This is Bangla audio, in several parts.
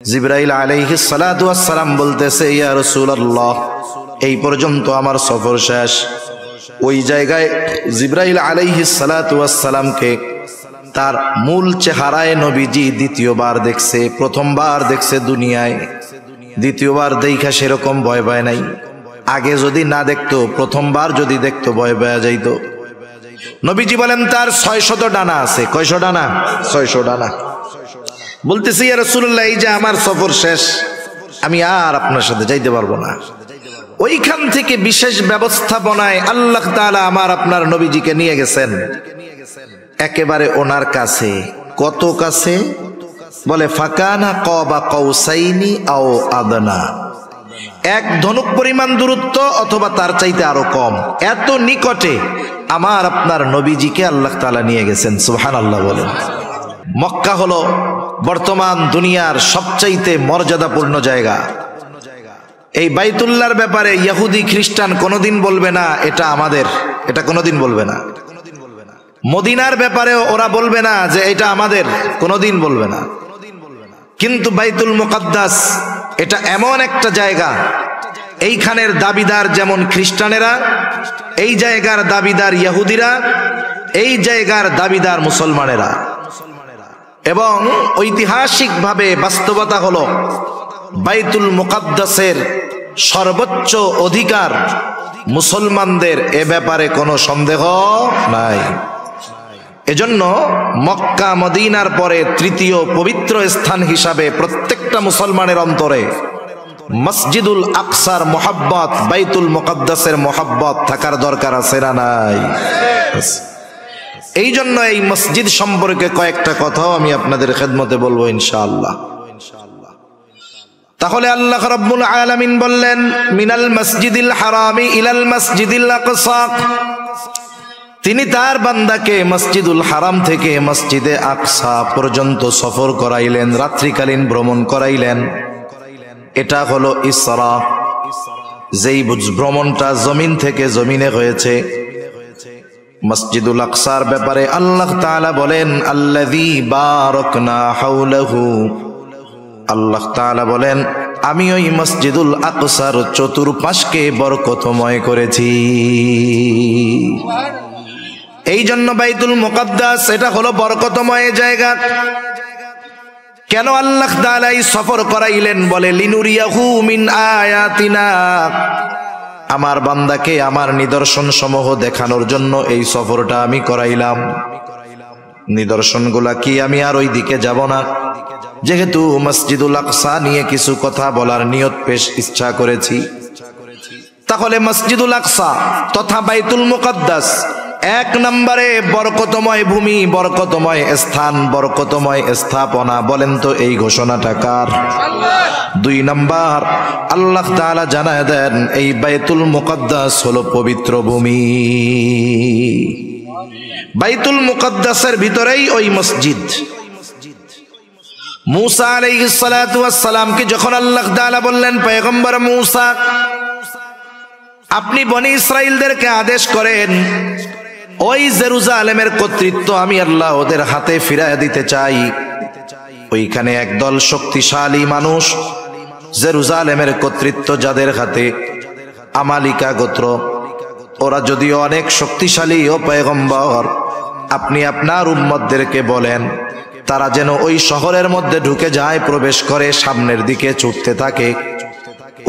জিবরাইল আলাইহিস সালাতু ওয়াস সালাম বলতেছে, ইয়া রাসূলুল্লাহ, এই পর্যন্ত আমার সফর শেষ। ওই জায়গায় জিবরাইল আলাইহিস সালাতু ওয়াস সালামকে তার মূল চেহারায় নবীজি দ্বিতীয়বার দেখছে। প্রথমবার দেখছে দুনিয়ায়, দ্বিতীয়বার দেখা সেরকম ভয় পায় নাই। আগে যদি না দেখতো, প্রথমবার যদি দেখতো ভয় পাওয়া যাইতো। নবীজি বলেন তার 600 ডানা আছে। কয়শো ডানা? 600 ডানা। বলতেছি, ইয়া রাসূলুল্লাহ, এই যে আমার সফর শেষ, আমি আর আপনার সাথে যাইতে পারবো না। ওইখান থেকে বিশেষ ব্যবস্থাপনায় আল্লাহ তাআলা আমার আপনার নবীজিকে নিয়ে গেছেন একেবারে ওনার কাছে। কত কাছে? বলে ফাকানা কাবা কাউসাইনি আও আদনা, এক ধনুক পরিমাণ দূরত্ব অথবা তার চাইতে আরো কম, এত নিকটে আমার আপনার নবীজিকে আল্লাহ তাআলা নিয়ে গেছেন। সুবহানাল্লাহ বলেন। মক্কা হলো বর্তমান দুনিয়ার সবচাইতে মর্যাদাপূর্ণ জায়গা। এই বাইতুল্লাহর ব্যাপারে ইহুদি খ্রিস্টান কোনোদিন বলবে না এটা আমাদের, এটা কোনোদিন বলবে না। মদিনার ব্যাপারেও ওরা বলবে না যে এটা আমাদের, কোনোদিন বলবে না। কিন্তু বাইতুল মুকাদ্দাস এটা এমন একটা জায়গা, এইখানের দাবিদার যেমন খ্রিস্টানেরা, এই জায়গার দাবিদার ইহুদিরা, এই জায়গার দাবিদার মুসলমানেরা। এবং ঐতিহাসিকভাবে বাস্তবতা হলো বাইতুল মুকাদ্দাসের সর্বোচ্চ অধিকার মুসলমানদের, এ ব্যাপারে কোনো সন্দেহ নাই। এজন্য মক্কা মদিনার পরে তৃতীয় পবিত্র স্থান হিসাবে প্রত্যেকটা মুসলমানের অন্তরে মসজিদুল আকসার মোহাব্বত, বাইতুল মুকাদ্দাসের মোহাব্বত থাকার দরকার আছে না নাই? এই জন্য এই মসজিদ সম্পর্কে কয়েকটা কথাও আমি আপনাদের খেদমতে বলবো ইনশাআল্লাহ। তাহলে আল্লাহ রাব্বুল আলামিন বললেন, মিনাল মসজিদিল হারামি ইলাল মসজিদিল আকসা, তিনি তার বান্দাকে মসজিদুল হারাম থেকে মসজিদে আকসা পর্যন্ত সফর করাইলেন, রাত্রিকালীন ভ্রমণ করাইলেন। এটা হলো ইসরা, যেই ভ্রমণটা জমিন থেকে জমিনে হয়েছে। মসজিদুল আকসার ব্যাপারে আল্লাহ তাআলা বলেন, আল্লাযী বারাকনা হাওলাহু, আল্লাহ তাআলা বলেন আমি ওই মসজিদুল আকসার চতুর্পাশকে বরকতময় করেছি। এই জন্য বাইতুল মুকাদ্দাস এটা হলো বরকতময় জায়গা। কেন আল্লাহ তাআলা এই সফর করাইলেন? বলে লিনুরিয়াহু মিন আয়াতিনা, আমার বান্দাকে আমার নিদর্শন সমূহ দেখানোর জন্য এই সফরটা আমি করাইলাম। নিদর্শনগুলা কি? আমি আর ওই দিকে যাব না, যেহেতু মসজিদুল আকসা নিয়ে কিছু কথা বলার নিয়ত পেশ ইচ্ছা করেছি। তাহলে মসজিদুল আকসা তথা বাইতুল মুকাদ্দাস এক নম্বরে বরকতময় ভূমি, বরকতময় স্থান, বরকতময় স্থাপনা। বলেন তো এই ঘোষণাটা কার? দুই নম্বর, আল্লাহ তাআলা জানায় দেন এই বাইতুল মুকাদ্দাস হলো পবিত্র ভূমি। বাইতুল মুকাদ্দাসের ভিতরেই ওই মসজিদ। মূসা আলাইহিস সালাতু ওয়াস সালামকে যখন আল্লাহ তাআলা বললেন, পয়গম্বর মূসা, আপনি বনি ইসরাইলদেরকে আদেশ করেন ওই জেরুজালেমের কর্তৃত্ব আমি আল্লাহ ওদের হাতে ফিরাইয়া দিতে চাই। ওইখানে একদল শক্তিশালী মানুষ, জেরুজালেমের কর্তৃত্ব যাদের হাতে, আমালিকা গোত্র, ওরা যদিও অনেক শক্তিশালী, ও পয়গম্বর আপনি আপনার উম্মতদেরকে বলেন তারা যেন ওই শহরের মধ্যে ঢুকে যায়, প্রবেশ করে, সামনের দিকে ছুটতে থাকে।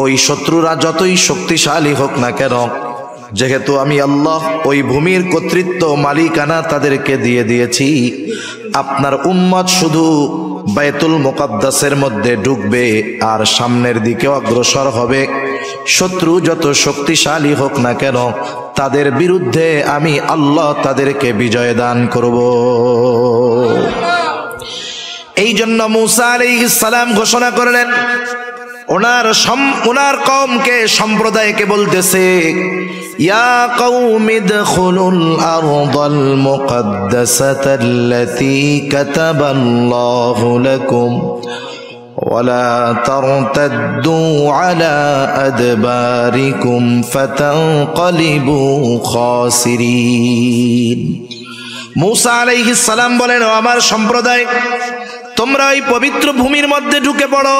ওই শত্রুরা যতই শক্তিশালী হোক না কেন, যেহেতু আমি আল্লাহ ওই ভূমির কর্তৃত্ব, মালিকানা তাদেরকে দিয়ে দিয়েছি, আপনার উম্মত শুধু বাইতুল মুকাদ্দাসের মধ্যে ঢুকবে আর সামনের দিকে অগ্রসর হবে। শত্রু যত শক্তিশালী হোক না কেন, তাদের বিরুদ্ধে আমি আল্লাহ তাদেরকে বিজয় দান করব। এই জন্য মূসা আলাইহিস সালাম ঘোষণা করলেন, ওনার কওমকে, সম্প্রদায়কে বলতেছে, ইয়া কওমি দখুলুল আরদাল মুকাদ্দাসাতাল্লাতী কাতাবাল্লাহু লাকুম ওয়ালা তারতাদ্দু আলা আদবারিকুম ফাতানকালিবু খাসিরিন। মূসা আলাইহিস সালাম বলেন, ও আমার সম্প্রদায়, তোমরা ওই পবিত্র ভূমির মধ্যে ঢুকে পড়ো,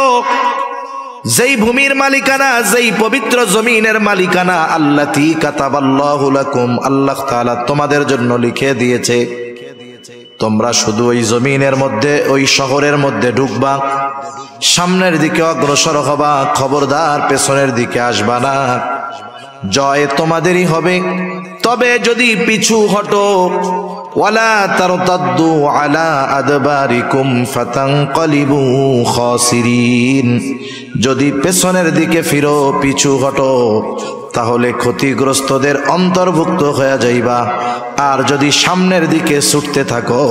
যেই ভূমির মালিকানা, যেই পবিত্র জমিনের মালিকানা আল্লাতী কাতাবাল্লাহু লাকুম, আল্লাহ তাআলা তোমাদের জন্য লিখে দিয়েছে। তোমরা শুধু ওই জমিনের মধ্যে, ওই শহরের মধ্যে ঢুকবা, সামনের দিকে অগ্রসর হবা, খবরদার পেছনের দিকে আসবা না। জয় তোমাদেরই হবে, তবে যদি পিছু হটো, ওয়ালা তারতাদ্দু আলা আদবারিকুম ফাতানকালিবু খাসিরিন, যদি পেছনের দিকে ফিরো, পিছু হটো, তাহলে ক্ষতিগ্রস্তদের অন্তর্ভুক্ত হয়ে যাইবা। আর যদি সামনের দিকে ছুটতে থাকো,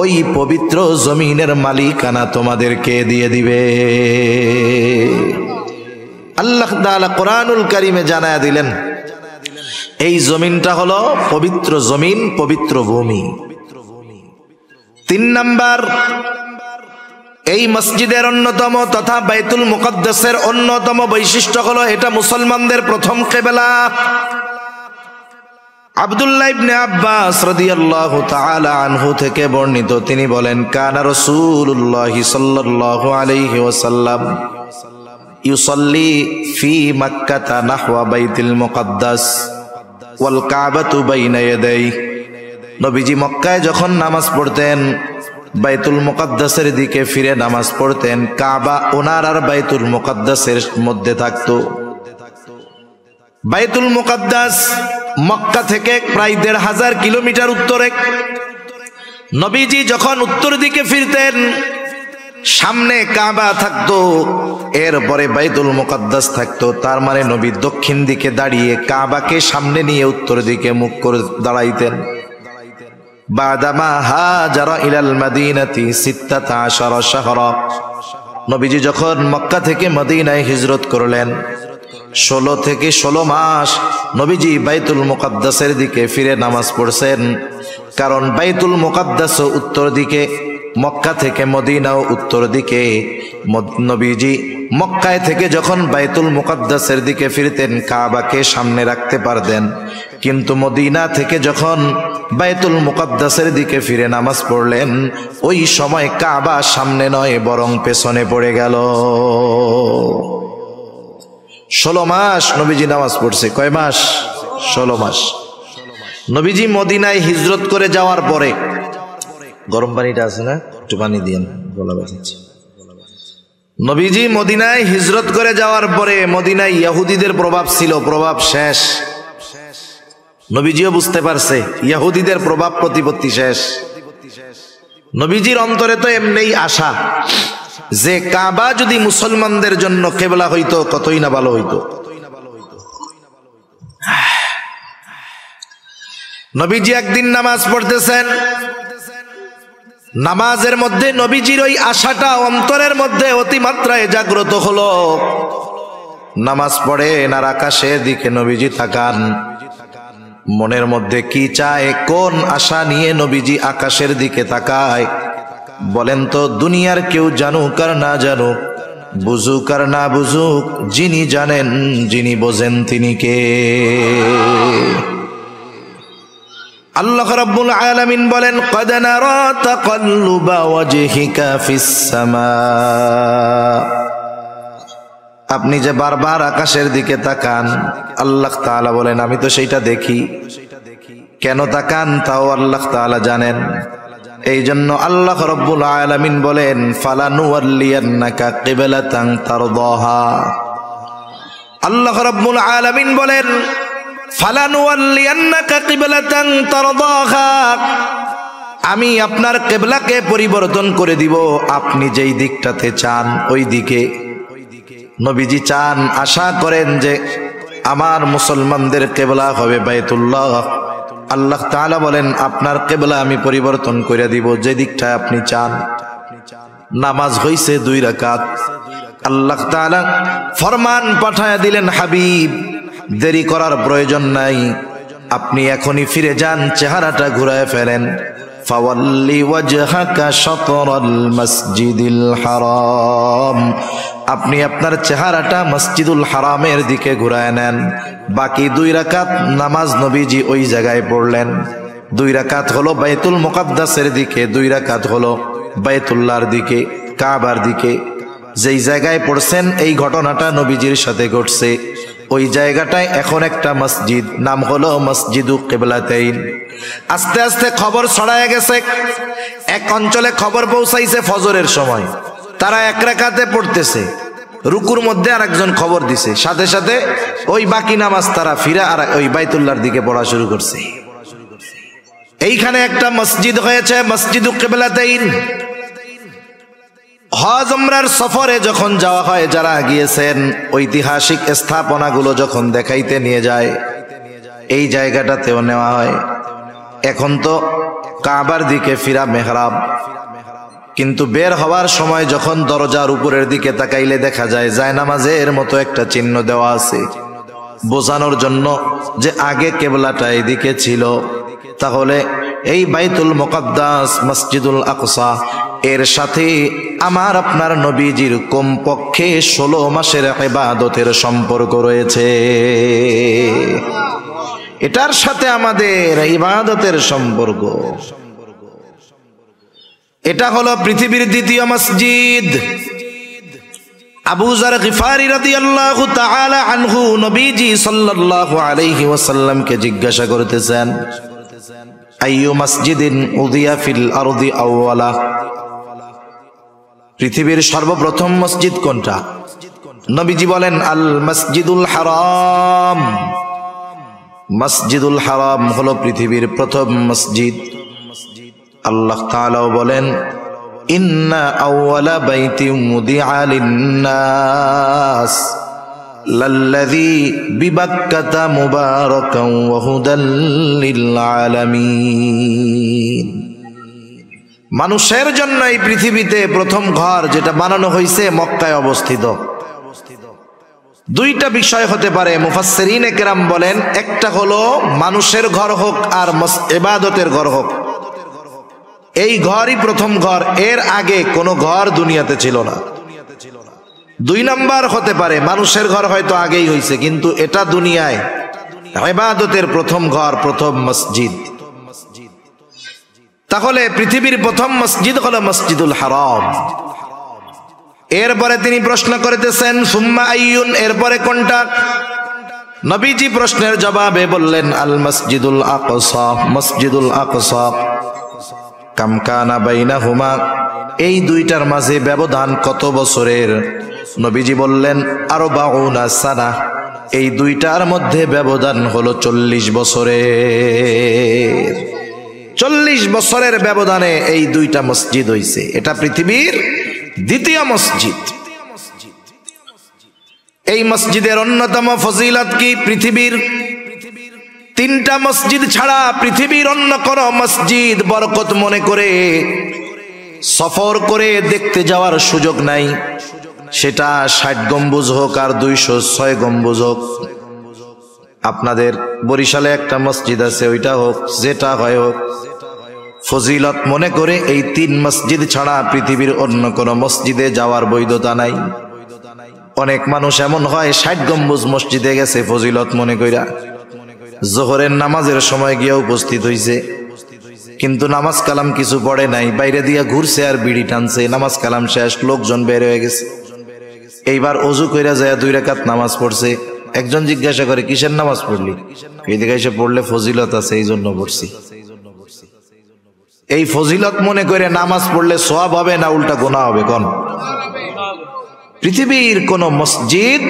ওই পবিত্র জমিনের মালিকানা তোমাদেরকে দিয়ে দিবে। আল্লাহ তাআলা কোরআনুল কারীমে জানায়া দিলেন এই জমিনটা হলো পবিত্র জমিন, পবিত্র ভূমি। 3 নাম্বার, এই মসজিদের অন্যতম তথা বাইতুল মুকদ্দাসের অন্যতম বৈশিষ্ট্য হলো এটা মুসলমানদের প্রথম কিবলা। আব্দুল্লাহ ইবনে আব্বাস রাদিয়াল্লাহু তাআলা আনহু থেকে বর্ণিত, তিনি বলেন, কানা রাসূলুল্লাহ সাল্লাল্লাহু আলাইহি ওয়াসাল্লাম ইউসাল্লি ফি মক্কাতা নাহওয়া বাইতুল মুকদ্দাস ওয়াল কাবাতু বাইনা ইয়াদাইহি। নবীজি মক্কায় যখন নামাজ পড়তেন, বাইতুল মুকদ্দাসের দিকে ফিরে নামাজ পড়তেন, কাবা ওনার আর বাইতুল মুকদ্দাসের মধ্যে থাকতো। বাইতুল মুকদ্দাস মক্কা থেকে প্রায় ১,৫০০ কিলোমিটার উত্তরে। নবীজি যখন উত্তর দিকে ফিরতেন, সামনে কাবা থাকতো, এরপরে বাইতুল মুকদ্দাস থাকতো। তার মানে নবী দক্ষিণ দিকে দাঁড়িয়ে কাবাকে সামনে নিয়ে উত্তর দিকে মুখ করে দাঁড়াইতেন। বাদামা হাজারা ইলাল মাদিনাতি ১৬ শাহরা, নবীজি যখন মক্কা থেকে মদিনায় হিজরত করলেন, ১৬ থেকে ১৬ মাস নবীজি বাইতুল মুকদ্দাসের দিকে ফিরে নামাজ পড়ছেন। কারণ বাইতুল মুকদ্দাস উত্তর দিকে, মক্কা থেকে মদিনাও উত্তর দিকে। নবীজি মক্কায় থেকে যখন বাইতুল মুকদ্দাসের দিকে ফিরতেন, কাবাকে সামনে রাখতে পারতেন, কিন্তু মদিনা থেকে যখন বাইতুল মুকদ্দাসের দিকে ফিরে নামাজ পড়লেন, ওই সময় কাবা সামনে নয় বরং পেছনে পড়ে গেল। ১৬ মাস নবীজি নামাজ পড়ছে। কয় মাস? ১৬ মাস। নবীজি মদিনায় হিজরত করে যাওয়ার পরে, গরম পানিটা আছে না, একটু পানি দিয়েন, গলা ব্যথাচ্ছে। নবীজি মদিনায় হিজরত করে যাওয়ার পরে মদিনায় ইহুদিদের প্রভাব ছিল, প্রভাব শেষ। নবীজিও বুঝতে পারছে ইহুদিদের প্রভাব প্রতিপত্তি শেষ। নবীজির অন্তরে তো এমনিই আশা যে কাবা যদি মুসলমানদের জন্য কিবলা হইতো কতই না ভালো হইতো। নবীজি একদিন নামাজ পড়তেছেন, নামাজের মধ্যে নবীজির ওই আশাটা অন্তরের মধ্যে অতিমাত্রায় জাগ্রত হলো। নামাজ পড়েন আর আকাশের দিকে নবীজি তাকান, মনের মধ্যে কি চায়, কোন আশা নিয়ে নবীজি আকাশের দিকে তাকায় বলেন তো? দুনিয়ার কেউ জানুক আর না জানুক, বুঝুক আর না বুঝুক, যিনি জানেন, যিনি বোঝেন, তিনি কে? আল্লাহ রাব্বুল আলামিন বলেন, ক্বাদ নারা তাকাল্লুবা ওয়াজহিকা ফিস সামা। আপনি যে বারবার আকাশের দিকে তাকান, আল্লাহ তাআলা বলেন আমি তো সেইটা দেখি। কেন তাকান তাও আল্লাহ তাআলা জানেন। এই জন্য আল্লাহ রাব্বুল আলামিন বলেন, ফালানুওয়াল্লিয়ান্নাকা কিবলাতান তারদাহা। আল্লাহ রাব্বুল আলামিন বলেন, ফালানুওয়াল্লিয়ান্নাকা কিবলাতান তারদাহা, আমি আপনার কিবলাকে পরিবর্তন করে দিব আপনি যেই দিকটাতে চান ওই দিকে। নবীজি চান, আশা করেন যে আমার মুসলমানদের কিবলা হবে বাইতুল্লাহ। আল্লাহ তাআলা বলেন, আপনার কিবলা আমি পরিবর্তন করে দিব যে দিকটা আপনি চান। নামাজ হইছে 2 রাকাত। আল্লাহ তাআলা ফরমান পাঠায়া দিলেন, হাবিব দেরি করার প্রয়োজন নাই, আপনি এখনই ফিরে যান, চেহারাটা ঘুরায় ফেলেন। ফাওয়াল্লি ওয়াজহাকা শাতরাল মসজিদিল হারাম, আপনি আপনার চেহারাটা মসজিদুল হারামের দিকে ঘুরায় নেন। বাকি 2 রাকাত নামাজ নবীজি ওই জায়গায় পড়লেন। 2 রাকাত হলো বাইতুল মুকদ্দাসের দিকে, 2 রাকাত হলো বাইতুল্লাহর দিকে, কাবার দিকে। যেই জায়গায় পড়ছেন এই ঘটনাটা নবীজির সাথে ঘটছে, ওই জায়গাটায় এখন একটা মসজিদ, নাম হলো মসজিদু কিবলাতাইন। আস্তে আস্তে খবর ছড়ায় গেছে, এক অঞ্চলে খবর পৌঁছাইছে ফজরের সময় তারা এক রাকাতে পড়তেছে, রুকুর মধ্যে আরেকজন খবর দিছে, সাথে সাথে ওই বাকি নামাজ তারা ফিরে আর ওই বাইতুল্লাহর দিকে পড়া শুরু করছে। এইখানে একটা মসজিদ হয়েছে, মসজিদু কিবলাতাইন। হজ উমরার সফরে যখন যাওয়া হয়, যারা গিয়েছেন ঐতিহাসিক স্থাপনাগুলো যখন দেখাইতে নিয়ে যায়, এই জায়গাটাতেও নেওয়া হয়। এখন তো কাবার দিকে ফিরা মেহরাব, কিন্তু বের হওয়ার সময় যখন দরজার উপরের দিকে তাকাইলে দেখা যায় জায়নামাজের মতো একটা চিহ্ন দেওয়া আছে, বোঝানোর জন্য যে আগে কেবলাটা এদিকে ছিল। তাহলে এই বাইতুল মুকাদ্দাস মসজিদুল আকসা এর সাথে আমার আপনার নবীজির কমপক্ষে 16 মাসের ইবাদতের সম্পর্ক রয়েছে। এটার সাথে আমাদের ইবাদতের সম্পর্ক। এটা হলো পৃথিবীর দ্বিতীয় মসজিদ। আবু যার গিফারি রাদিয়াল্লাহু তাআলা আনহু নবীজি সাল্লাল্লাহু আলাইহি ওয়াসাল্লামকে জিজ্ঞাসা করতেছেন, আইয়ু মাসজিদিন উযিয়া ফিল আরদি আউওয়ালা, পৃথিবীর সর্বপ্রথম মসজিদ কোনটা? নবীজি বলেন, আল মসজিদুল হারাম। মসজিদুল হারাম হলো পৃথিবীর প্রথম মসজিদ। আল্লাহ তাআলাও বলেন, ইন্না আউওয়ালা বাইতিন মুদিআ লিন-নাস লাল্লাযী বিবাক্কাতা মুবারাকান ওয়া হুদাল লিল আলামিন। মানুষের জন্য এই পৃথিবীতে প্রথম ঘর যেটা বানানো হয়েছে মক্কায় অবস্থিত। দুইটা বিষয় হতে পারে, মুফাসসিরিনে কেরাম বলেন, একটা হলো মানুষের ঘর হোক আর ইবাদতের ঘর হোক, এই ঘরই প্রথম ঘর, এর আগে কোনো ঘর দুনিয়াতে ছিল না। দুই নাম্বার হতে পারে মানুষের ঘর হয়তো আগেই হয়েছে, কিন্তু এটা দুনিয়ায় ইবাদতের প্রথম ঘর, প্রথম মসজিদ। তাহলে পৃথিবীর প্রথম মসজিদ হলো মসজিদুল হারাম। এরপরে তিনি প্রশ্ন করতেছেন, সুম্মা আইয়ুন, এরপরে কোনটা? নবীজি প্রশ্নের জবাবে বললেন, আল মসজিদুল আকসা। মসজিদুল আকসা। কাম কানা বাইনাহুমা, এই দুইটার মাঝে ব্যবধান কত বছরের? নবীজি বললেন, 40 সানা। এই দুইটার মধ্যে ব্যবধান হলো 40 বছরের। 40 বছরের ব্যবধানে এই দুইটা মসজিদ হইছে। এটা পৃথিবীর দ্বিতীয় মসজিদ। এই মসজিদের অন্যতম ফজিলত কি? পৃথিবীর 3টা মসজিদ ছাড়া পৃথিবীর অন্য কোন মসজিদ বরকত মনে করে সফর করে দেখতে যাওয়ার সুযোগ নাই। সেটা 60 গম্বুজ হোক আর 206 গম্বুজ হোক। আপনাদের বরিশালে একটা মসজিদ আছে, ওইটা হোক, যেটা হয় হোক, ফজিলত মনে করে এই 3 মসজিদ ছাড়া পৃথিবীর অন্য কোন মসজিদে যাওয়ার বৈধতা নাই। অনেক মানুষ এমন হয় 60 গম্বুজ মসজিদে গেছে ফজিলত মনে কইরা, জোহরের নামাজের সময় গিয়ে উপস্থিত হইছে, কিন্তু নামাজ কালাম কিছু পড়ে নাই, বাইরে দিয়া ঘুরছে আর বিড়ি টানছে। নামাজ কালাম শেষ, লোকজন বের হয়ে গেছে। এইবার অজু কইরা যায় 2 রাকাত নামাজ পড়ছে। একজন জিজ্ঞাসা করে, কিসের নামাজ পড়লি? এইদিকে এসে পড়লে ফজিলত আছে, এই জন্য পড়ছি। এই ফজিলত মনে করে নামাজ পড়লে সওয়াব হবে না উল্টা গুনাহ হবে? কোন? পৃথিবীর কোন মসজিদ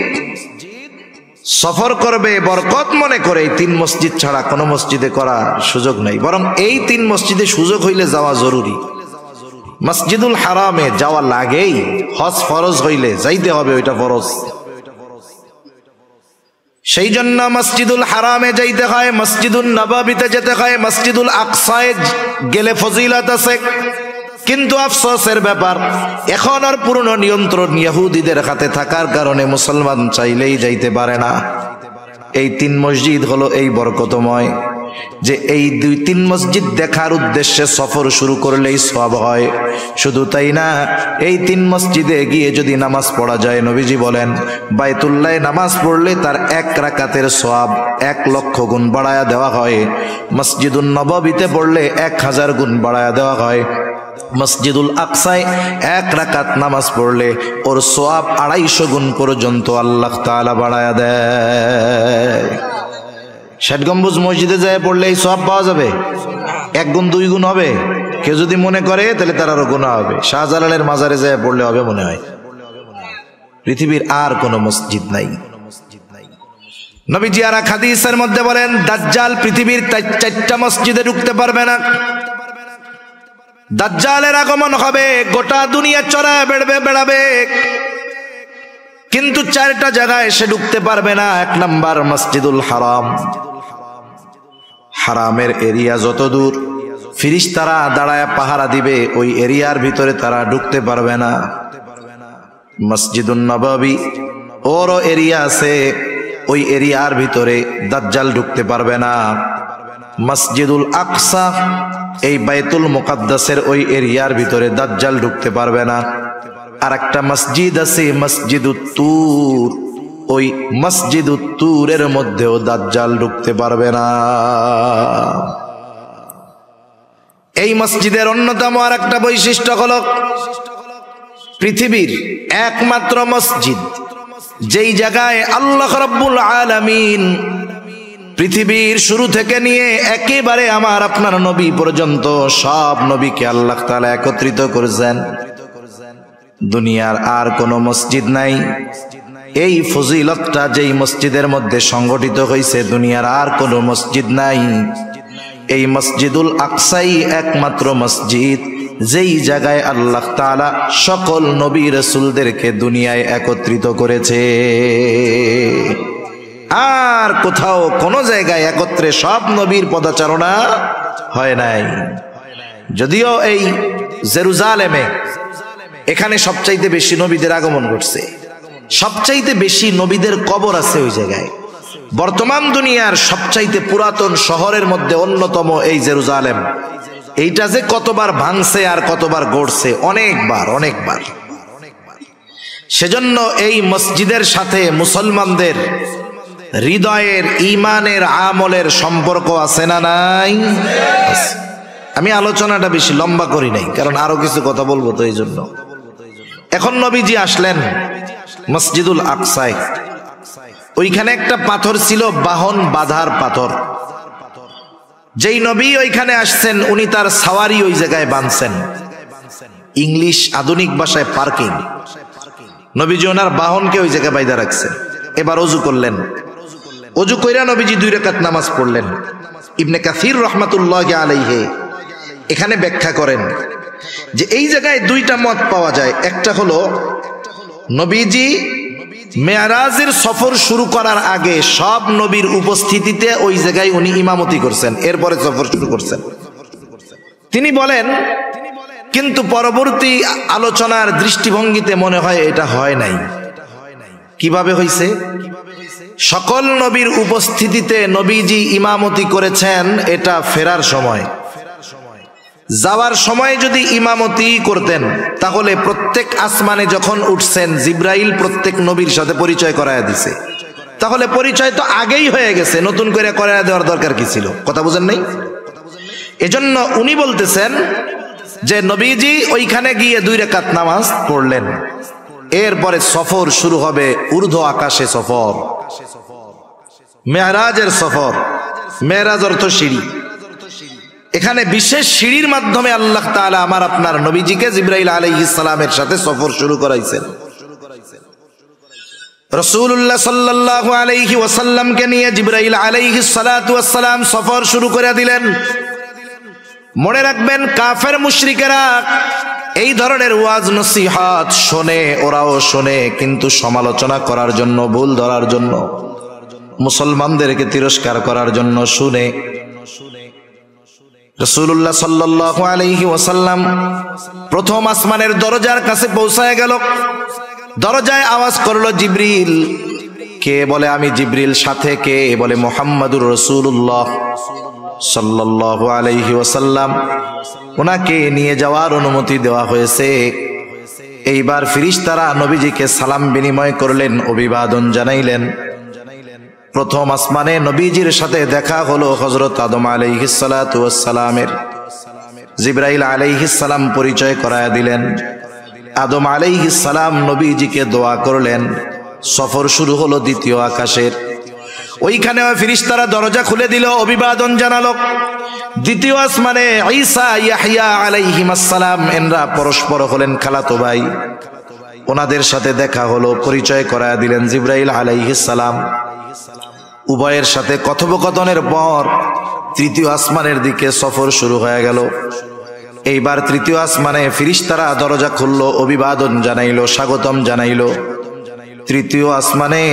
সফর করবে বরকত মনে করে এই 3 মসজিদ ছাড়া কোন মসজিদে করার সুযোগ নাই। বরং এই 3 মসজিদে সুযোগ হইলে যাওয়া জরুরি। মসজিদুল হারামে যাওয়া লাগেই, হজ ফরজ হইলে যাইতে হবে, ওইটা ফরজ। সেই জন্য মসজিদুল হারামে যাইতে হয়, মসজিদুল নববীতে যেতে হয়, মসজিদুল আকসায় গেলে ফজিলত আছে। কিন্তু আফসোসের ব্যাপার, এখন আর পুরনো নিয়ন্ত্রণ ইহুদিদের হাতে থাকার কারণে মুসলমান চাইলেই যাইতে পারে না। এই 3 মসজিদ হলো এই বরকতময় যে এই 2-3 মসজিদ দেখার উদ্দেশ্যে সফর শুরু করলেই সওয়াব হয়। শুধু তাই না, এই 3 মসজিদে গিয়ে যদি নামাজ পড়া যায়, নবীজি বলেন বাইতুল্লাহে নামাজ পড়লে তার 1 রাকাতের সওয়াব 1 লক্ষ গুণ বাড়ায়া দেওয়া হয়। মসজিদুন নববীতে পড়লে 1000 গুণ বাড়ায়া দেওয়া হয়। মসজিদুল আকসায় 1 রাকাত নামাজ পড়লে ওর সওয়াব 250 গুণ পর্যন্ত আল্লাহ তাআলা বাড়ায়া দেয়। 60 গম্বুজ মসজিদে যায় পড়লে এই সওয়াব পাওয়া যাবে? 1 গুণ 2 গুণ হবে? কেউ যদি মনে করে তাহলে তার আরো গুনাহ হবে। শাহজালালের মাজারে যায় পড়লে হবে মনে হয়? পৃথিবীর আর কোনো মসজিদ নাই। নবীজি আর এক হাদিসের মধ্যে বলেন, দাজ্জাল পৃথিবীর 4টা মসজিদে ঢুকতে পারবে না। দাজ্জালের আগমন হবে, গোটা দুনিয়া চড়ায় বেড়াবে, কিন্তু 4টা জায়গায় সে ঢুকতে পারবে না। 1 নাম্বার মসজিদুল হারাম, হারামের এরিয়া যত দূর ফেরেশতারা দাঁড়ায় পাহারা দিবে, ওই এরিয়ার ভিতরে তারা ঢুকতে পারবে না। মসজিদুন নববী ওরও এরিয়া আছে, ওই এরিয়ার ভিতরে দাজ্জাল ঢুকতে পারবে না। মসজিদুল আকসা এই বাইতুল মুকাদ্দাসের ওই এরিয়ার ভিতরে দাজ্জাল ঢুকতে পারবে না। আর একটা মসজিদ আছে মসজিদুত তুর, ওই মসজিদুত তুরের মধ্যেও দাজ্জাল ঢুকতে পারবে না। এই মসজিদের অন্যতম আর একটা বৈশিষ্ট্য হলো পৃথিবীর একমাত্র মসজিদ যেই জায়গায় আল্লাহ রাব্বুল আলামিন পৃথিবীর শুরু থেকে নিয়ে একেবারে আমার আপনার নবী পর্যন্ত সব নবীকে আল্লাহ তাআলা একত্রিত করেছেন। দুনিয়ার আর কোনো মসজিদ নাই। এই ফজিলতটা যেই মসজিদের মধ্যে সংগঠিত হয়েছে, দুনিয়ার আর কোনো মসজিদ নাই। এই মসজিদুল আকসাই একমাত্র মসজিদ যেই জায়গায় আল্লাহ তাআলা সকল নবী রাসূলদেরকে দুনিয়ায় একত্রিত করেছে। আর কোথাও কোনো জায়গায় একত্রে সব নবীর পদাচারণা হয় নাই। যদিও এই জেরুজালেমে এখানে সবচাইতে বেশি নবীদের আগমন ঘটছে, সবচাইতে বেশি নবীদের কবর আছে ওই জায়গায়। বর্তমান দুনিয়ার সবচাইতে পুরাতন শহরের মধ্যে অন্যতম এই জেরুজালেম। এইটা যে কতবার ভাঙছে আর কতবার গড়ছে, অনেকবার। সেজন্য এই মসজিদের সাথে মুসলমানদের হৃদয়ের ঈমানের আমলের সম্পর্ক আছে না নাই? আমি আলোচনাটা বেশি লম্বা করি নাই, কারণ আরো কিছু কথা বলবো, তো এই জন্য। এখন নবীজি আসলেন মসজিদুল আকসায়। ওইখানে একটা পাথর ছিল, বাহন বাঁধার পাথর। যেই নবী ওইখানে আসছেন উনি তার সাওয়ারি ওই জায়গায় বাঁধছেন। ইংলিশ আধুনিক ভাষায় পার্কিং। নবীজি ওনার বাহনকে ওই জায়গায় বাইধা রাখছেন। এবার ওযু করলেন, ওযু কইরা নবীজি 2 রাকাত নামাজ পড়লেন। ইবনে কাসির রাহমাতুল্লাহি আলাইহি এখানে ব্যাখ্যা করেন যে এই জায়গায় 2টা মত পাওয়া যায়। একটা হলো নবীজি মেরাজের সফর শুরু করার আগে সব নবীর উপস্থিতিতে ওই জায়গায় উনি ইমামতি করছেন, এরপরে সফর শুরু করছেন। তিনি বলেন, কিন্তু পরবর্তী আলোচনার দৃষ্টিভঙ্গিতে মনে হয় এটা হয় নাই। কিভাবে হইছে? সকল নবীর উপস্থিতিতে নবীজি ইমামতি করেছেন এটা ফেরার সময়। যাওয়ার সময় যদি ইমামতি করতেন তাহলে প্রত্যেক আসমানে যখন উঠছেন জিব্রাইল প্রত্যেক নবীর সাথে পরিচয় করায়া দিছে, তাহলে পরিচয় তো আগেই হয়ে গেছে, নতুন করে করায়া দেওয়ার দরকার কি ছিল? কথা বুঝেন নাই? এজন্য উনি বলতেছেন যে নবীজি ওইখানে গিয়ে 2 রাকাত নামাজ পড়লেন, এরপরে সফর শুরু হবে, ঊর্ধ্ব আকাশে সফর, মেরাজের সফর। মেরাজ অর্থ সিঁড়ি। এখানে বিশেষ সিঁড়ির মাধ্যমে আল্লাহ তাআলা আমার আপনার নবীজিকে জিবরাইল আলাইহিস সালামের সাথে সফর শুরু করাইছেন। রাসূলুল্লাহ সাল্লাল্লাহু আলাইহি ওয়াসাল্লামকে নিয়ে জিবরাইল আলাইহিস সালাতু ওয়াস সালাম সফর শুরু করে দিলেন। মনে রাখবেন, কাফের মুশরিকেরা এই ধরনের ওয়াজ নসিহত শোনে, ওরাও শোনে, কিন্তু সমালোচনা করার জন্য, ভুল ধরার জন্য, মুসলমানদেরকে তিরস্কার করার জন্য শুনে। রাসূলুল্লাহ সাল্লাল্লাহু আলাইহি ওয়াসাল্লাম প্রথম আসমানের দরজার কাছে পৌঁছায় গেল। দরজায় আওয়াজ করলো জিবরিল। কে? বলে আমি জিবরিল। সাথে কে? বলে মুহাম্মাদুর রাসূলুল্লাহ সাল্লাল্লাহু আলাইহি ওয়াসাল্লাম। ওনাকে নিয়ে যাওয়ার অনুমতি দেওয়া হয়েছে। এইবার ফেরেশতারা নবীজিকে সালাম বিনিময় করলেন, অভিবাদন জানাইলেন। প্রথম আসমানে নবীজির সাথে দেখা হলো হযরত আদম আলাইহিস সালাতু ওয়াস সালামের। জিবরাইল আলাইহিস সালাম পরিচয় করায়া দিলেন। আদম আলাইহিস সালাম নবীজিকে দোয়া করলেন। সফর শুরু হলো দ্বিতীয় আকাশের। ওইখানে ফেরেশতারা দরজা খুলে দিল, অভিবাদন জানালো। দ্বিতীয় আসমানে ঈসা ইয়াহইয়া আলাইহিস সালাম এনরা পরস্পর হলেন খালাতো ভাই। ওনাদের সাথে দেখা হলো, পরিচয় করায়া দিলেন জিবরাইল আলাইহিস সালাম। উভয়ের সাথে কথোপকথনের পর তৃতীয় আসমানের দিকে সফর শুরু হয়ে গেল। এইবার তৃতীয় আসমানে ফেরেশতারা দরজা খুলল, অভিবাদন জানাইল, স্বাগতম জানাইল। তৃতীয় আসমানে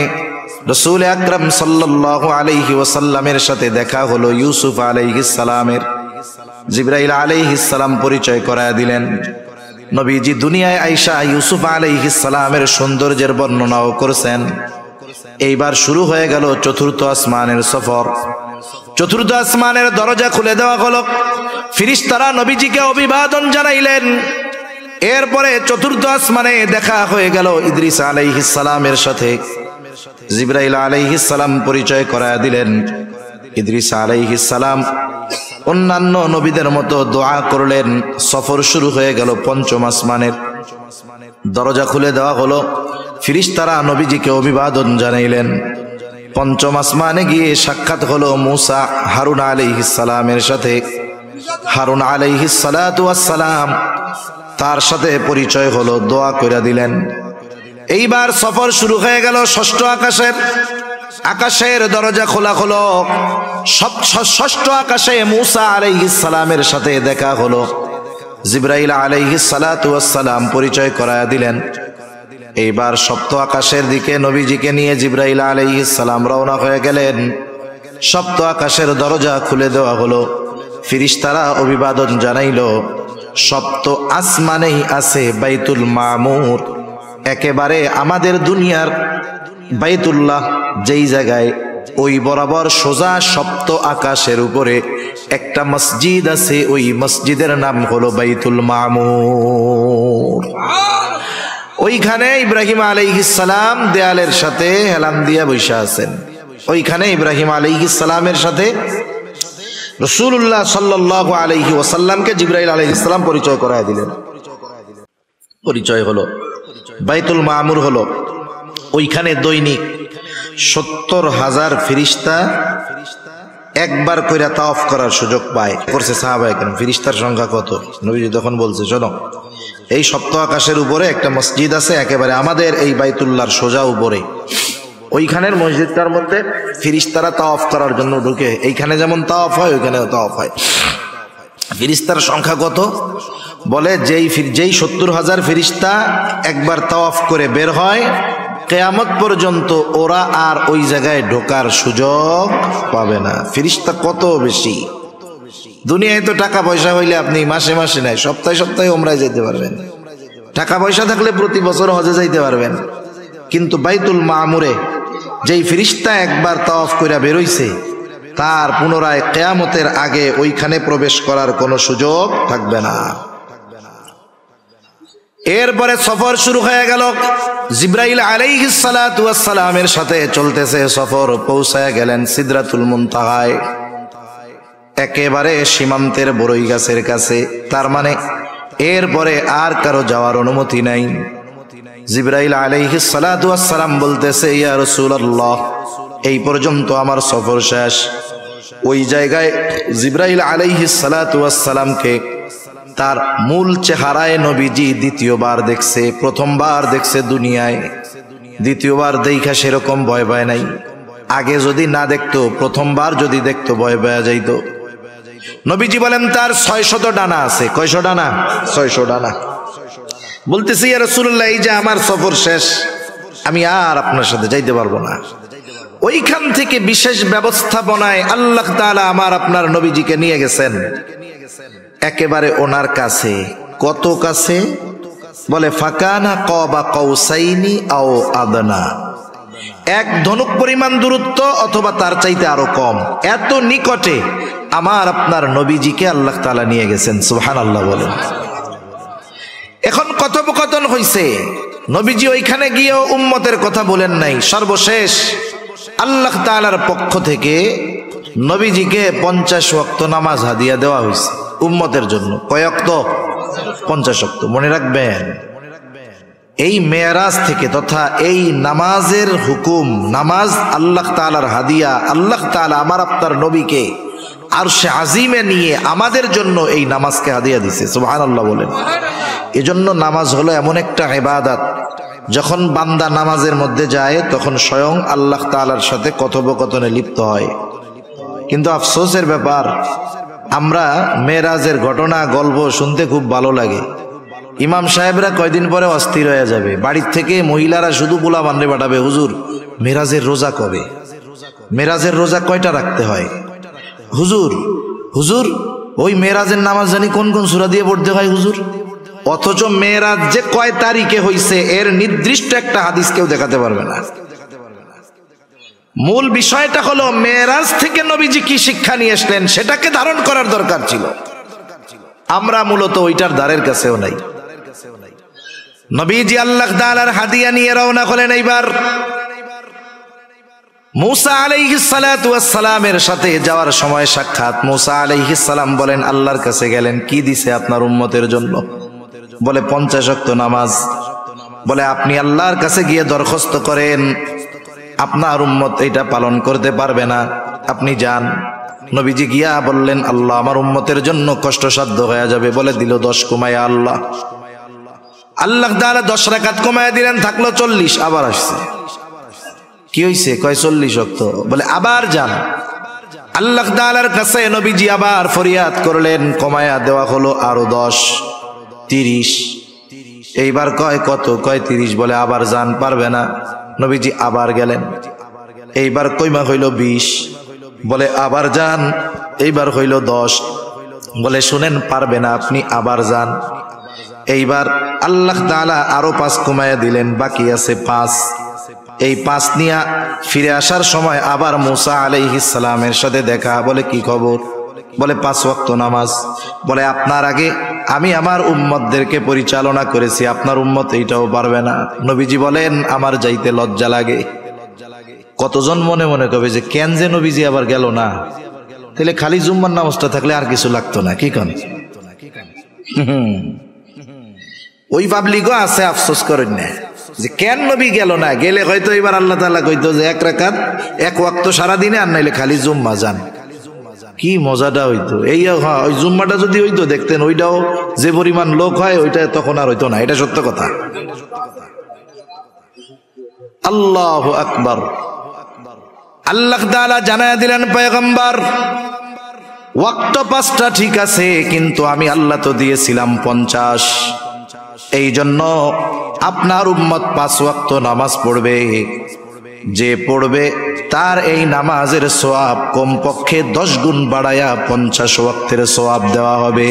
রাসূল আকরাম সাল্লাল্লাহু আলাইহি ওয়াসাল্লামের সাথে দেখা হলো ইউসুফ আলাইহিস সালামের। জিবরাইল আলাইহিস সালাম পরিচয় করায়া দিলেন। নবীজি দুনিয়ায় আইসা ইউসুফ আলাইহিস সালামের সৌন্দর্যের বর্ণনাও করেছেন। এইবার শুরু হয়ে গেল চতুর্থ আসমানের সফর। চতুর্থ আসমানের দরজা খুলে দেওয়া হলো, ফেরেশতারা নবীজিকে অভিবাদন জানাইলেন। এরপরে চতুর্থ আসমানে দেখা হয়ে গেল ইদ্রিস আলাইহিস সালামের সাথে। জিবরাইল আলাইহিস সালাম পরিচয় করায়া দিলেন। ইদ্রিস আলাইহিস সালাম অন্যান্য নবীদের মতো দোয়া করলেন। সফর শুরু হয়ে গেল পঞ্চম আসমানের। দরজা খুলে দেওয়া হলো, ফেরেশতারা নবীজিকে অভিবাদন জানাইলেন। পঞ্চম আসমানে গিয়ে সাক্ষাৎ হলো মূসা হারুন আলাইহিস সালামের সাথে। হারুন আলাইহিস সালাতু ওয়াস সালাম তার সাথে পরিচয় হলো, দোয়া কইরা দিলেন। এইবার সফর শুরু হয়ে গেল ষষ্ঠ আকাশের। আকাশের দরজা খোলা হলো। ষষ্ঠ আকাশে মূসা আলাইহিস সালামের সাথে দেখা হলো। জিবরাইল আলাইহিস সালাতু ওয়াস সালাম পরিচয় করায়া দিলেন। এইবার সপ্ত আকাশের দিকে নবীজিকে নিয়ে জিবরাইল আলাইহিস সালাম রওনা হয়ে গেলেন। সপ্ত আকাশের দরজা খুলে দেওয়া হলো, ফেরেশতারা অভিবাদন জানাইল। সপ্ত আসমানেই আছে বাইতুল মামুর, একেবারে আমাদের দুনিয়ার বাইতুল্লাহ যেই জায়গায়, ওই বরাবর সোজা সপ্ত আকাশের উপরে একটা মসজিদ আছে। ওই মসজিদের নাম হলো বাইতুল মামুর। ওইখানে ইব্রাহিম আলাইহিস সালাম দেয়ালের সাথে হেলান দিয়া বসে আছেন। ওইখানে ইব্রাহিম আলাইহিস সালামের সাথে রাসূলুল্লাহ সাল্লাল্লাহু আলাইহি ওয়াসাল্লামকে জিবরাইল আলাইহিস সালাম পরিচয় করায় দিলেন। পরিচয় হলো, বাইতুল মামুর হলো, ওইখানে দৈনিক ৭০,০০০ ফেরেশতা একবার কইরা তাওয়াফ করার সুযোগ পায়। করছে সাহাবায়ে কেরাম। ফেরেশতার সংখ্যা কত? নবীজি তখন বলছে, শোনো, এই সপ্ত আকাশের উপরে একটা মসজিদ আছে, একেবারে আমাদের এই বাইতুল্লাহর সোজা উপরে। ওইখানের মসজিদটার মধ্যে ফেরেশতারা তাওয়াফ করার জন্য ঢুকে। এইখানে যেমন তাওয়াফ হয়, ওইখানেও তাওয়াফ হয়। ফেরেশতার সংখ্যা কত? বলে যেই ৭০,০০০ ফেরেশতা একবার তাওয়াফ করে বের হয়, কিয়ামত পর্যন্ত ওরা আর ওই জায়গায় ঢোকার সুযোগ পাবে না। ফেরেশতা কত বেশি! দুনিয়ায় তো টাকা পয়সা হইলে আপনি মাসে মাসে নাই, সপ্তাহে সপ্তাহে ওমরায় যেতে পারবেন। টাকা পয়সা থাকলে প্রতি বছর হজে যাইতে পারবেন। কিন্তু বাইতুল মামুরে যেই ফেরেশতা একবার তাওয়াফ কইরা বেরোইছে, তার পুনরায় কিয়ামতের আগে ওইখানে প্রবেশ করার কোনো সুযোগ থাকবে না। এরপরে সফর শুরু হয়ে গেল। জিবরাইল আলাইহিস সালাতু ওয়াস সালামের সাথে চলতেছে সফর। পৌঁছায় গেলেন সিদরাতুল মুনতাহায়, একেবারে সীমান্তের বড়ই গাছের কাছে। তার মানে এরপরে আর কারো যাওয়ার অনুমতি নাই। জিবরাইল আলাইহিস সালাতু ওয়াস সালাম বলতেছে, ইয়া রাসূলুল্লাহ, এই পর্যন্ত আমার সফর শেষ। ওই জায়গায় জিবরাইল আলাইহিস সালাতু ওয়াস সালামকে তার মূল চেহারায় নবীজি দ্বিতীয়বার দেখছে। প্রথমবার দেখছে দুনিয়ায়, দ্বিতীয়বার দেখা সেরকম ভয় পায় নাই। আগে যদি না দেখতো, প্রথমবার যদি দেখতো ভয় পাওয়া যাইত। নবীজি বলেন তার ৬০০ ডানা আছে। কয়শো ডানা? ৬০০ ডানা। বলতেছি, ইয়া রাসূলুল্লাহ, এই যে আমার সফর শেষ, আমি আর আপনার সাথে যাইতে পারবো না। ওইখান থেকে বিশেষ ব্যবস্থাপনায় আল্লাহ তাআলা আমার আপনার নবীজিকে নিয়ে গেছেন একেবারে ওনার কাছে। কত কাছে? বলে ফাকানা কাবা কাউসাইনি আও আদনা, এক ধনুক পরিমাণ দূরত্ব অথবা তার চাইতে আরো কম। এত নিকটে আমার আপনার নবীজিকে আল্লাহ তাআলা নিয়ে গেছেন। সুবহানাল্লাহ বলেন। এখন কথোপকথন হইছে। নবীজি ওইখানে গিয়েও উম্মতের কথা বলেন নাই। সর্বশেষ আল্লাহ তাআলার পক্ষ থেকে নবীজিকে 50 ওয়াক্ত নামাজ হাদিয়া দেওয়া হয়েছে। উম্মতের জন্য। কয় ওয়াক্ত? 50 ওয়াক্ত। মনে রাখবেন, এই মেরাজ থেকে তথা এই নামাজের হুকুম, নামাজ আল্লাহ তাআলার হাদিয়া। আল্লাহ তাআলা আমার আপনার নবীকে আরশে আজিমে নিয়ে আমাদের জন্য এই নামাজকে হাদিয়া দিছে। সুবহানাল্লাহ বলেন। এজন্য নামাজ হলো এমন একটা ইবাদত, যখন বান্দা নামাজের মধ্যে যায় তখন স্বয়ং আল্লাহ তাআলার সাথে কথোপকথনে লিপ্ত হয়। কিন্তু আফসোসের ব্যাপার, আমরা মেরাজের ঘটনা গল্প শুনতে খুব ভালো লাগে। ইমাম সাহেবরা কয়দিন পরে অস্থির হয়ে যাবে, বাড়ির থেকে মহিলারা শুধু পোলা বান্ডে পাঠাবে, হুজুর মেরাজের রোজা কবে? মেরাজের রোজা কয়টা রাখতে হয়? হুজুর হুজুর ওই মেরাজের নামাজ জানি কোন কোন সূরা দিয়ে পড়তে হয় হুজুর। অথচ মেরাজ যে কয় তারিখে হইছে এর নির্দিষ্ট একটা হাদিস কেউ দেখাতে পারবে না। মূল বিষয়টা হলো মেরাজ থেকে নবীজি কি শিক্ষা নিয়ে আসলেন সেটাকে ধারণ করার দরকার ছিল। আমরা মূলত ওইটার দ্বারের কাছেও নাই। নবীজি আল্লাহ তাআলার হাদিয়া নিয়ে রওনা হলেন। এইবার মুসা আলাইহিস সালাতু ওয়াস সালামের সাথে যাওয়ার সময় সাক্ষাৎ। মুসা আলাইহিস সালাম বলেন, আল্লাহর কাছে গেলেন, কি দিছে আপনার উম্মতের জন্য? বলে 50 ওয়াক্ত নামাজ। বলে আপনি আল্লাহর কাছে গিয়ে দরখাস্ত করেন, আপনার উম্মত এটা পালন করতে পারবে না, আপনি যান। নবীজি গিয়া বললেন, আল্লাহ আমার উম্মতের জন্য কষ্টসাধ্য হয়ে যাবে। বলে দিল 10 কমায়া আল্লাহ। আল্লাহ তাআলা 10 রাকাত কমায়া দিলেন, থাকলো 40। আবার আসছে, কি হইছে? কয় 40 ওয়াক্ত। বলে আবার যান। আল্লাহ তাআলার কাছে নবীজি আবার ফরিয়াদ করলেন, কমায়া দেওয়া হলো আরো 10, 30। এইবার কয় কত? কয় 30। বলে আবার যান, পারবে না। নবীজি আবার গেলেন, এইবার কইমা হইল 20। বলে আবার যান, এইবার হইল 10। বলে শুনেন, পারবে না, আপনি আবার যান। এইবার আল্লাহ তাআলা আরো 5 কমায়া দিলেন, বাকি আছে 5। এই 5 নিয়ে ফিরে আসার সময় আবার মুসা আলাইহিস সালামের সাথে দেখা। বলে কি খবর? বলে 5 ওয়াক্ত নামাজ। বলে আপনার আগে আমি আমার উম্মতদেরকে পরিচালনা করেছি, আপনার উম্মত এইটাও পারবে না। নবীজি বলেন, আমার যাইতে লজ্জা লাগে। কতজন মনে মনে কবে যে কেন যে নবীজি আবার গেল না? তাহলে খালি জুম্মার নামাজটা থাকলে আর কিছু লাগতো না, কি কোন? ওই পাবলিকও আছে, আফসোস করেন না যে কেন নবী গেল না। গেলে হয়তো এবার আল্লাহ তাআলা কইতো যে 1 রাকাত 1 ওয়াক্ত সারাদিনে, আর নাইলে খালি জুম্মা যান। কি মজাটা হইতো। এই ওই জুম্মাটা যদি হইতো, দেখতেন ওইটাও যে পরিমাণ লোক হয়, ওইটা তখন আর হইতো না। এটা সত্য কথা। আল্লাহু আকবার। আল্লাহ তাআলা জানায়া দিলেন, পয়গম্বর ওয়াক্ত 5টা ঠিক আছে, কিন্তু আমি আল্লাহ তো দিয়েছিলাম 50। এই জন্য আপনার উম্মত 5 ওয়াক্ত নামাজ পড়বে। যে পড়বে তার এই নামাজের সওয়াব কমপক্ষে 10 গুণ বাড়ায়া 50 ওয়াক্তের সওয়াব দেওয়া হবে।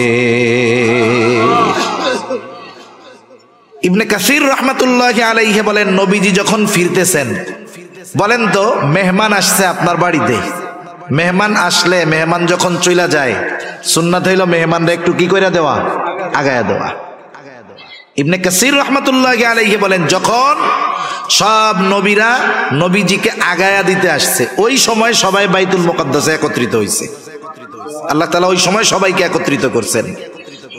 ইবনে কাসির রাহমাতুল্লাহি আলাইহি বলেন, নবীজি যখন ফিরতেছেন, বলেন তো মেহমান আসছে আপনার বাড়িতে, মেহমান আসলে, মেহমান যখন চইলা যায়, সুন্নাত হইল মেহমানরা একটু কি কইরা দেওয়া? আগায়া দেওয়া। ইবনে কাসির রাহমাতুল্লাহি আলাইহি বলেন, যখন সব নবীরা নবীজিকে আগায়া দিতে আসছে, ওই সময় সবাই বাইতুল মুকাদ্দাসে একত্রিত হইছে। আল্লাহ তাআলা ওই সময় সবাইকে একত্রিত করছেন।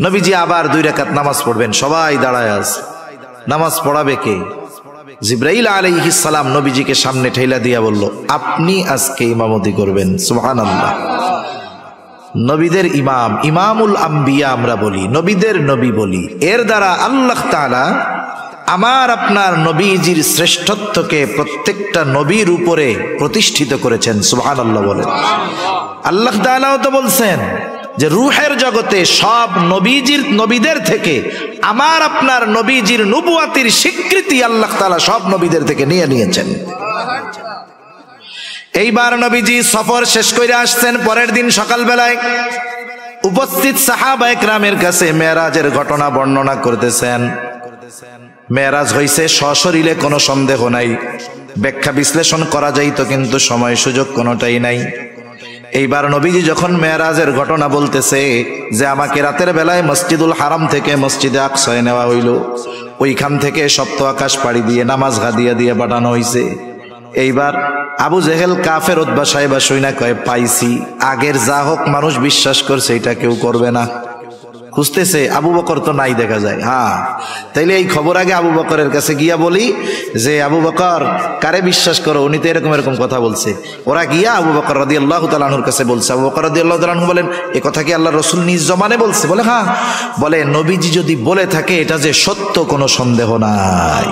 নবীজি আবার 2 রাকাত নামাজ পড়বেন, সবাই দাঁড়ায় আছে। নামাজ পড়াবে কে? জিবরাইল আলাইহিস সালাম নবীজিকে সামনে ঠেলা দিয়া বলল, আপনি আজকে ইমামতি করবেন। সুবহানাল্লাহ। নবীদের ইমাম, ইমামুল আম্বিয়া আমরা বলি, নবীদের নবী বলি। এর দ্বারা আল্লাহ তাআলা আমার আপনার নবীজির শ্রেষ্ঠত্বকে প্রত্যেকটা নবীর উপরে প্রতিষ্ঠিত করেছেন। সুবহানাল্লাহ বলেন। আল্লাহ তাআলাও তো বলছেন যে রূহের জগতে সব নবীদের থেকে আমার আপনার নবীজির নবুয়াতির স্বীকৃতি আল্লাহ তাআলা সব নবীদের থেকে নিয়েছেন। এইবার নবীজি সফর শেষ করে আসছেন। পরের দিন সকালবেলায় উপস্থিত সাহাবায়ে কেরামের কাছে মেরাজের ঘটনা বর্ণনা করতেছেন। মেরাজ হইছে সশরীরে, কোনো সন্দেহ নাই। ব্যাখ্যা বিশ্লেষণ করা যাইত, কিন্তু সময় সুযোগ কোনোটাই নাই। এইবার নবীজি যখন মেরাজের ঘটনা বলতেছে যে আমাকে রাতের বেলায় মসজিদুল হারাম থেকে মসজিদে আকসায় নেওয়া হইল, ওইখান থেকে সপ্ত আকাশ পাড়ি দিয়ে নামাজ গাদিয়া দিয়ে পাঠানো হইছে। এইবার আবু জেহেল কাফের উতবা সাহেবা শুইনা কয় পাইছি, আগের যা হোক মানুষ বিশ্বাস করছে এটা কেউ করবে না। খুঁজতেছে, আবু বকর তো নাই দেখা যায়। হ্যাঁ, তাইলে এই খবর আগে আবু বকরের কাছে গিয়া বলি যে আবু বকর কারে বিশ্বাস করো, উনি তো এরকম এরকম কথা বলছে। ওরা গিয়া আবু বকর রাদিয়াল্লাহু তাআলা আনহুর কাছে বলছে। আবু বকর রাদিয়াল্লাহু তাআলা আনহু বলেন, এ কথা কি আল্লাহর রাসূল নিজ জবানে বলছে? বলে হ্যাঁ। বলে নবীজি যদি বলে থাকে এটা যে সত্য কোনো সন্দেহ নাই।